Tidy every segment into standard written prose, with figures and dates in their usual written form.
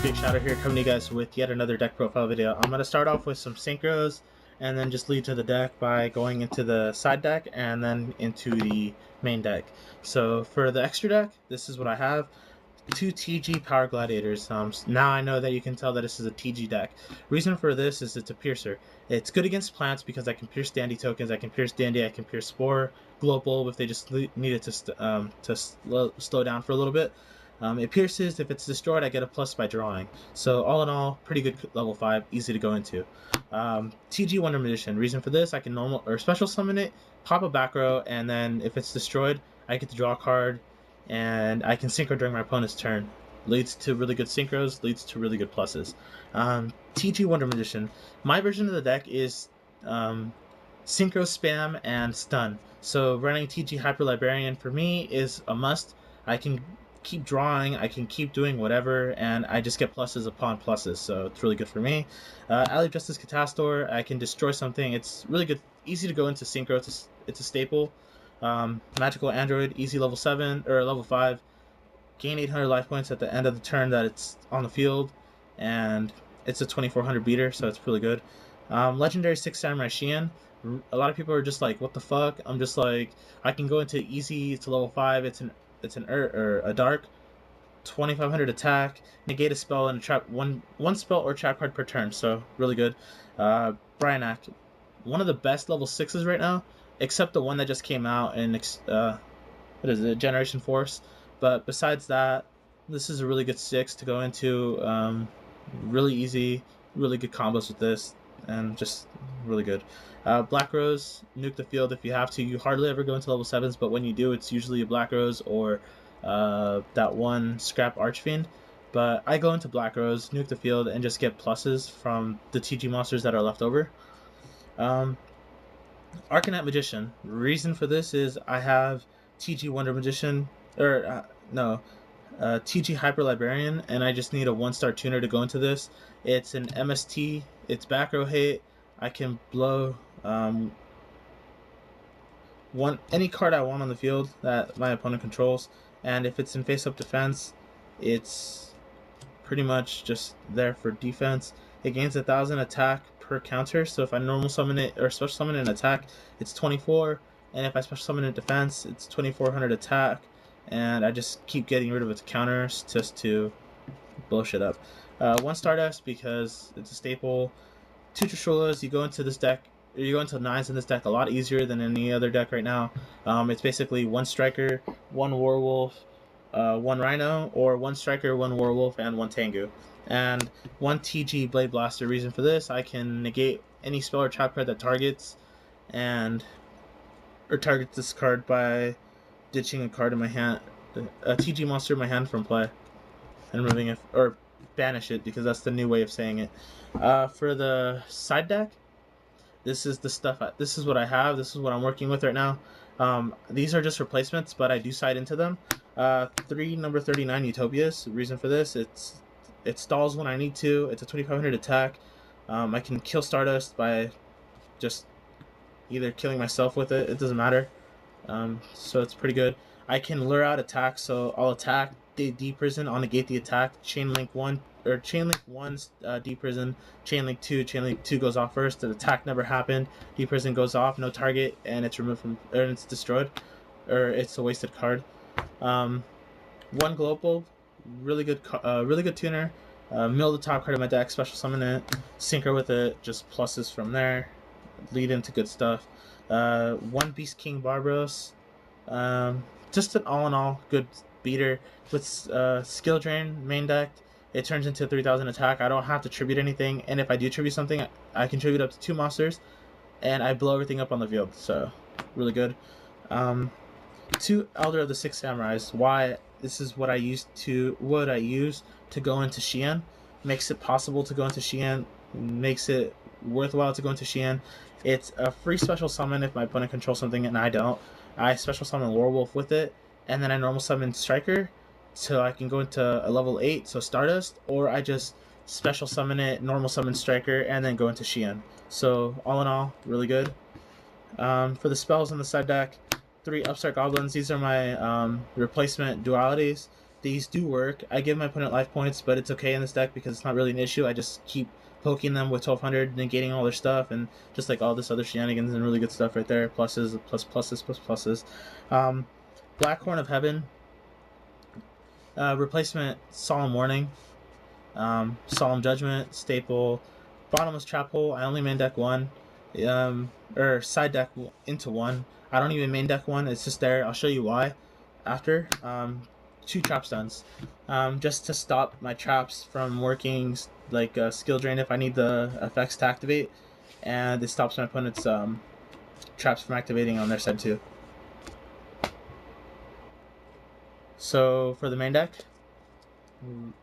Big Shadow here, coming to you guys with yet another deck profile video. I'm going to start off with some synchros and then just lead to the deck by going into the side deck and then into the main deck. So for the extra deck, this is what I have. 2 TG Power Gladiators. Now I know that you can tell that this is a TG deck. Reason for this is it's a piercer. It's good against plants because I can pierce Dandy tokens, I can pierce Dandy, I can pierce Spore, Global if they just needed to slow down for a little bit. It pierces. If it's destroyed, I get a plus by drawing. So all in all, pretty good level 5, easy to go into. TG Wonder Magician. Reason for this, I can normal or special summon it, pop a back row, and then if it's destroyed, I get to draw a card, and I can synchro during my opponent's turn. Leads to really good synchros, leads to really good pluses. TG Wonder Magician. My version of the deck is synchro spam and stun. So running TG Hyper Librarian for me is a must. I can keep drawing, I can keep doing whatever, and I just get pluses upon pluses, so it's really good for me. Alley Justice Catastor, I can destroy something. It's really good, easy to go into synchro. It's a staple. Magical Android, easy level 7 or level 5. Gain 800 life points at the end of the turn that it's on the field, and it's a 2400 beater, so it's really good. Legendary 6 Samurai Shian. A lot of people are just like, what the fuck? I'm just like, I can go into easy to level 5. It's a dark, 2500 attack, negate a spell and a trap, one spell or trap card per turn, so really good. Bryanak, one of the best level 6s right now, except the one that just came out in what is it, Generation Force. But besides that, this is a really good 6 to go into. Really easy, really good combos with this, and just really good. Black Rose, nuke the field if you have to. You hardly ever go into level 7s, but when you do, it's usually a Black Rose or that one Scrap Archfiend. But I go into Black Rose, nuke the field, and just get pluses from the TG monsters that are left over. Arcanite Magician. Reason for this is I have TG Wonder Magician, or TG Hyper Librarian, and I just need a 1-star tuner to go into this. It's an MST, it's back row hate. I can blow any card I want on the field that my opponent controls, and if it's in face-up defense, it's pretty much just there for defense. It gains 1000 attack per counter, so if I normal summon it or special summon it in attack, it's 24, and if I special summon it in defense, it's 2400 attack, and I just keep getting rid of its counters just to blow shit up. 1 Stardust because it's a staple. 2 Trishulas, you go into this deck, you go into 9s in this deck a lot easier than any other deck right now. It's basically 1 Striker, 1 Werewolf, 1 Rhino, or 1 Striker, 1 Werewolf, and 1 Tengu. And 1 TG Blade Blaster. Reason for this, I can negate any spell or trap card that targets this card by ditching a card in my hand, a TG monster in my hand from play, and removing it, or banish it, because that's the new way of saying it. For the side deck, this is the stuff. This is what I have. This is what I'm working with right now. These are just replacements, but I do side into them. 3 number 39 Utopias. Reason for this, it stalls when I need to. It's a 2500 attack. I can kill Stardust by just either killing myself with it. It doesn't matter. So it's pretty good. I can lure out attacks, so I'll attack, deprison, I'll negate the attack, chain link 1, deprison, chain link 2 goes off first, the attack never happened, deprison goes off, no target, and it's removed from, or it's destroyed, or it's a wasted card. 1 global, really good tuner. Mill the top card of my deck, special summon it, synchro with it, just pluses from there, lead into good stuff. 1 Beast King Barbaros, just an all-in-all good beater. With skill drain main deck, it turns into 3000 attack. I don't have to tribute anything, and if I do tribute something, I can tribute up to 2 monsters, and I blow everything up on the field, so really good. 2 Elder of the 6 Samurais. Why? This is what I use to go into Xian. Makes it possible to go into Xian, makes it worthwhile to go into Xian. It's a free special summon if my opponent controls something and I don't. I special summon Werewolf with it, and then I normal summon Striker, so I can go into a level 8, so Stardust, or I just special summon it, normal summon Striker, and then go into Xian. So all in all, really good. For the spells on the side deck, 3 Upstart Goblins. These are my replacement dualities. these do work. I give my opponent life points, but it's okay in this deck because it's not really an issue. I just keep poking them with 1200, negating all their stuff, and just like all this other shenanigans and really good stuff right there. Pluses, plus pluses, plus pluses. Black Horn of Heaven. Replacement Solemn Warning. Solemn Judgment, staple. Bottomless Trap Hole. I only main deck one. Or side deck into one. I don't even main deck one. It's just there. I'll show you why after. 2 trap stuns. Just to stop my traps from working, like skill drain if I need the effects to activate. And it stops my opponent's traps from activating on their side too. So for the main deck,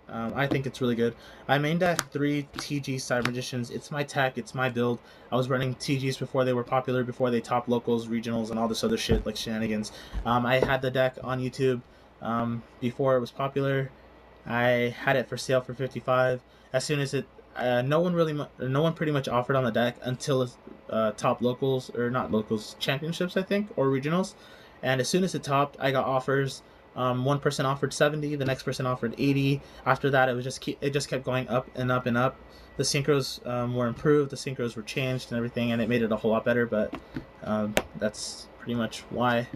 I think it's really good. I main deck 3 TG Cyber Magicians. It's my tech, it's my build. I was running TGs before they were popular, before they topped locals, regionals, and all this other shit like shenanigans. I had the deck on YouTube before it was popular. I had it for sale for 55. As soon as it, no one pretty much offered on the deck until top locals, or not locals, championships I think, or regionals. And as soon as it topped, I got offers. One person offered 70, the next person offered 80. After that, it just kept going up and up and up. The synchros were improved, the synchros were changed and everything, and it made it a whole lot better. But that's pretty much why.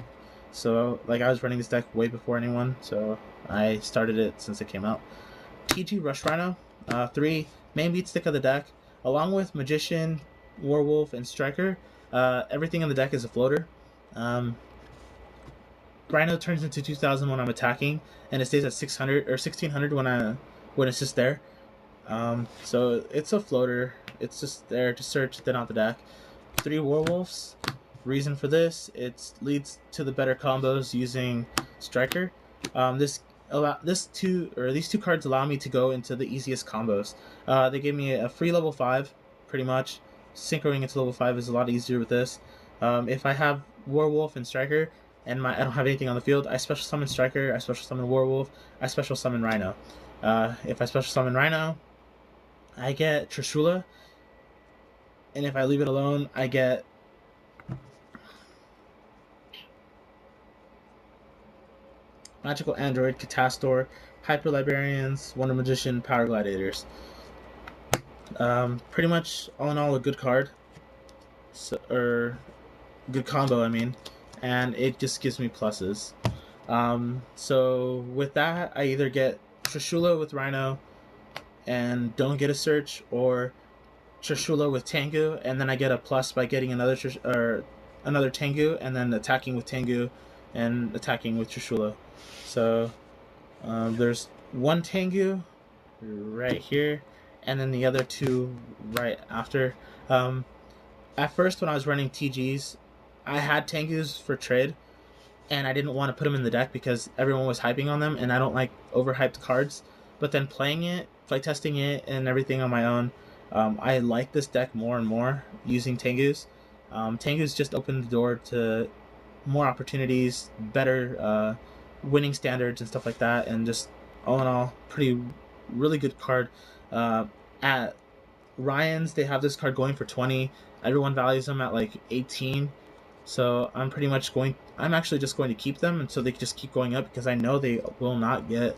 So like I was running this deck way before anyone, so I started it since it came out. TG Rush Rhino, 3 main beat stick of the deck, along with Magician, Werewolf, and Striker. Everything in the deck is a floater. Rhino turns into 2000 when I'm attacking, and it stays at 600 or 1600 when it's just there. So it's a floater. It's just there to search, then out the deck. 3 Werewolves. Reason for this: it leads to the better combos using Striker. These two cards allow me to go into the easiest combos. They gave me a free level 5, pretty much. Synchroing into level 5 is a lot easier with this. If I have Werewolf and Striker, and I don't have anything on the field, I special summon Striker, I special summon Werewolf, I special summon Rhino. If I special summon Rhino, I get Trishula, and if I leave it alone, I get Magical Android, Catastor, Hyper Librarians, Wonder Magician, Power Gladiators. Pretty much, all in all, a good card. Or good combo, I mean. And it just gives me pluses. So with that, I either get Trishula with Rhino and don't get a search, or Trishula with Tengu, and then I get a plus by getting another Tengu, and then attacking with Tengu and attacking with Trishula. So there's one Tengu right here, and then the other 2 right after. At first, when I was running TGs, I had Tengus for trade, and I didn't want to put them in the deck because everyone was hyping on them, and I don't like overhyped cards. But then playtesting it, and everything on my own, I like this deck more and more using Tengus. Tengus just opened the door to more opportunities, better winning standards and stuff like that, and just all in all, really good card. At Ryan's, they have this card going for 20. Everyone values them at like 18. So I'm actually just going to keep them until they just keep going up, because I know they will not get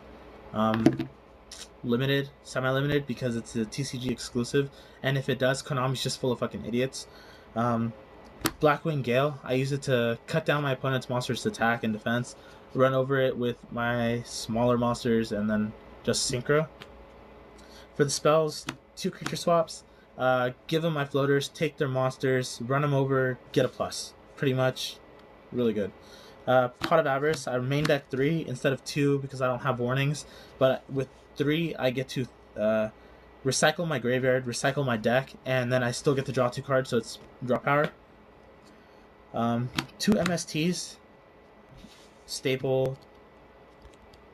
limited, semi-limited, because it's a TCG exclusive. And if it does, Konami's just full of fucking idiots. Blackwing Gale, I use it to cut down my opponent's monsters' attack and defense, run over it with my smaller monsters, and then just synchro. For the spells, 2 creature swaps, give them my floaters, take their monsters, run them over, get a plus. Pretty much really good. Pot of Avarice, I main deck 3 instead of 2 because I don't have warnings, but with 3 I get to recycle my graveyard, recycle my deck, and then I still get to draw 2 cards, so it's draw power. 2 MSTs, staple,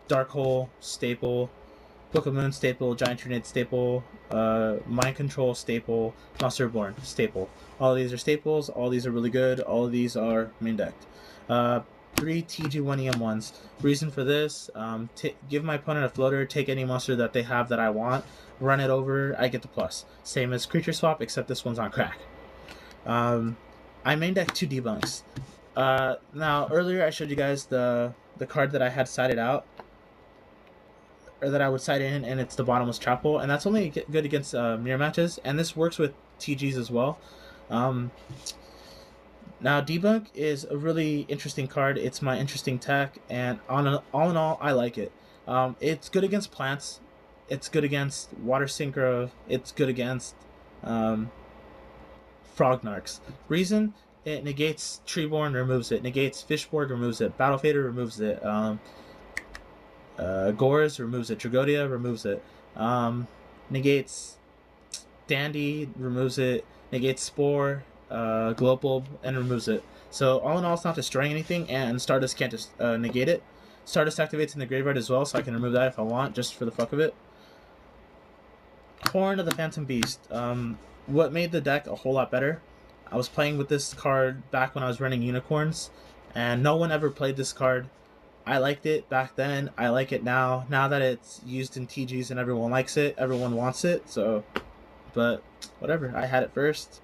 Dark Hole, staple, Book of Moon, staple, Giant Trinid, staple, Mind Control, staple, Monster Reborn, staple. All of these are staples, all of these are really good, all of these are main decked. 3 TG1EM1s. Reason for this, give my opponent a floater, take any monster that they have that I want, run it over, I get the plus. Same as creature swap, except this one's on crack. I main deck 2 debunks. Now, earlier I showed you guys the card that I had sided out. or that I would side in, and it's the bottomless trap hole, and that's only good against mirror matches, and this works with TGs as well. Now, Debunk is a really interesting card. It's my interesting tech, and all in all, I like it. It's good against plants. It's good against water synchro. It's good against Frognarks. Reason: it negates Treeborn, removes it. Negates Fishborg, removes it. Battle Fader removes it. Gores removes it. Tragodia removes it. Negates Dandy, removes it. Negates Spore, Glowbulb, and removes it. So all in all, it's not destroying anything, and Stardust can't just negate it. Stardust activates in the graveyard as well, so I can remove that if I want, just for the fuck of it. Horn of the Phantom Beast. What made the deck a whole lot better? I was playing with this card back when I was running Unicorns, and no one ever played this card. I liked it back then. I like it now. Now that it's used in TGs and everyone likes it, everyone wants it. So, but whatever. I had it first.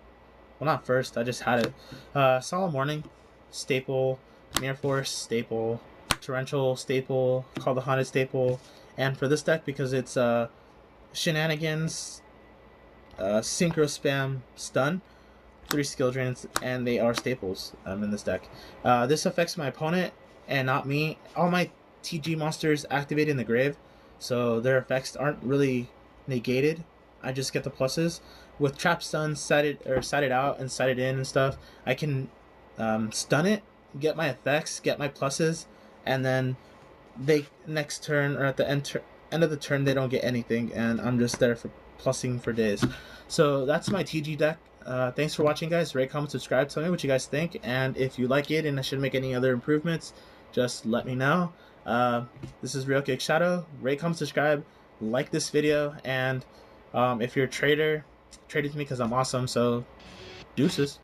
Well, not first. I just had it. Solemn Warning, staple. Mirror Force, staple. Torrential, staple. Call the Haunted, staple. And for this deck, because it's Shenanigans, Synchro Spam, Stun, 3 skill drains, and they are staples in this deck. This affects my opponent and not me. All my TG monsters activate in the grave, so their effects aren't really negated. I just get the pluses. With trap stun sighted out and sighted in and stuff, I can stun it, get my effects, get my pluses, and then they next turn or at the end of the turn they don't get anything, and I'm just there for plussing for days. So that's my TG deck. Thanks for watching, guys. Rate, comment, subscribe. Tell me what you guys think, and if you like it and I should make any other improvements, just let me know. This is Real Kick Shadow. Rate, comment, subscribe, like this video, and if you're a trader, trade with me because I'm awesome. So deuces.